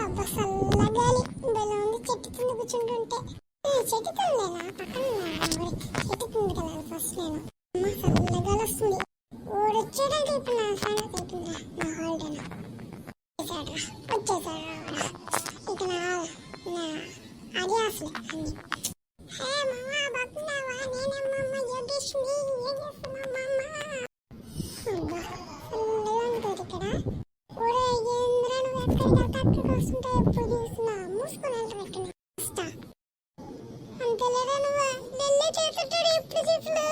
అబ్బా చల్లగాలి బెల్ల ఉంది చెట్టు కింద కూర్చుంటుంటే. చెట్టు కిందేనా పక్కన చెట్టు కిందకి వెళ్ళాలి ఫస్ట్ నేను. అమ్మ చల్లగాలి వస్తుంది. ఓడొచ్చాడంటే ఇప్పుడు నా సంగతి అయిపోయిందా, నా హాలిడేనా వచ్చేసాడు ఇక నా అది అసలు అన్ని. హే మామ బాగున్నావా? నేనేమమ్మ యోగేష్ని. ఏం చేస్తున్నావు మామ? అబ్బా చల్లగా ఉంటుంది ఇక్కడ. ఒరే ఏంద్రా నువ్వు ఎక్కడికి వెళ్తే అక్కడికి వస్తుంటే ఎప్పుడు చూస్తున్నా మూసుకొని వెళ్తావు ఎక్కడ వస్తా అంతేలేదా నువ్వు వెళ్ళే చేస్తుంటాడు ఎప్పుడు చూసినా.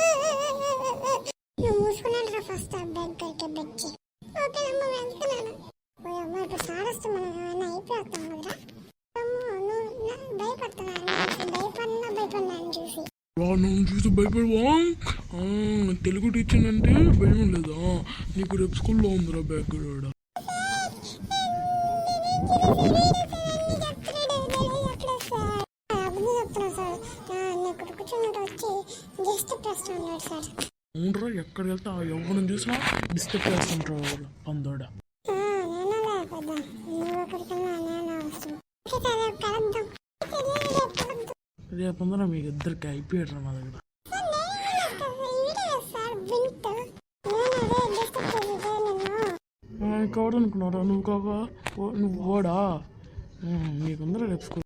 నువ్వు మూసుకొని వెళ్తా ఫస్ట్ బ్యాగ్ కరికే బెచ్చి. ఓకే అమ్మ వెళ్తున్నాను. ఓ అమ్మ ఇప్పుడు సారస్తు మనం ఏమైనా అయిపోతాం కదరా. భయపడినా చూసి నన్ను చూసి భయపడవా? తెలుగు టీచర్ అంటే భయం లేదా నీకు? రేపు స్కూల్లో ఉందిరా బ్యాగ్ కూడా. అవునరా ఎక్కడికి వెళ్తా ఎవరిని చూసినా డిస్టర్బ్ చేస్తుంటారు పందోడ. రేపొందర మీకు ఇద్దరికి అయిపోయాడు మా దగ్గర. కావడం అనుకున్నారా? నువ్వు కాక నువ్వు ఓడా నీకుందరా రేపు స్కూల్.